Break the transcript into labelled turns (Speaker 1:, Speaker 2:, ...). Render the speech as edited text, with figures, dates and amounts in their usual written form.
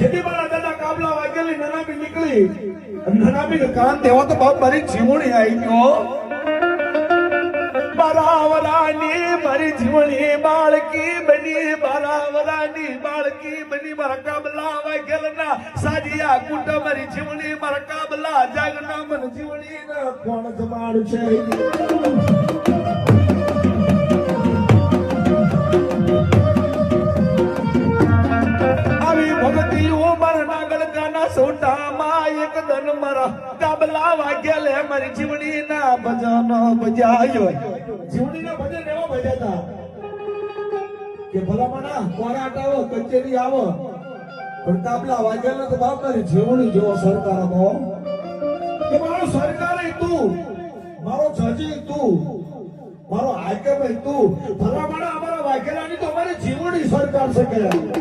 Speaker 1: જેથી મારા દાદા કાબલા વાગેલી નનામી નીકળી નનામી કાન દેવા તો બાપ મારી જીવણી આવી ગયો બારાવરાની મારી જીવણી બાળકી બની બારાવરાની બાળકી બની મારા કાબલા વાગેલના સાજીયા કુટા મારી જીવણી મારા કાબલા જાગના મન જીવણી ના કોણ જમાડ છે સોટામાં એક દન મારા કાબલા વાગ્યા મારી જીવણી ના ભજનો બજાયો જીવણી ના ભજન એવો બજાતા કે ભલામણા કોરા હટાવો કચેરી આવો પણ કાબલા વાગ્યા તો બાપ મારી જીવણી જેવો સરકાર હતો કે મારો સરકાર તું મારો જજી તું મારો હાકમ તું ભલામણા અમારા વાઘેલાની તો અમારી જીવણી સરકાર છે કે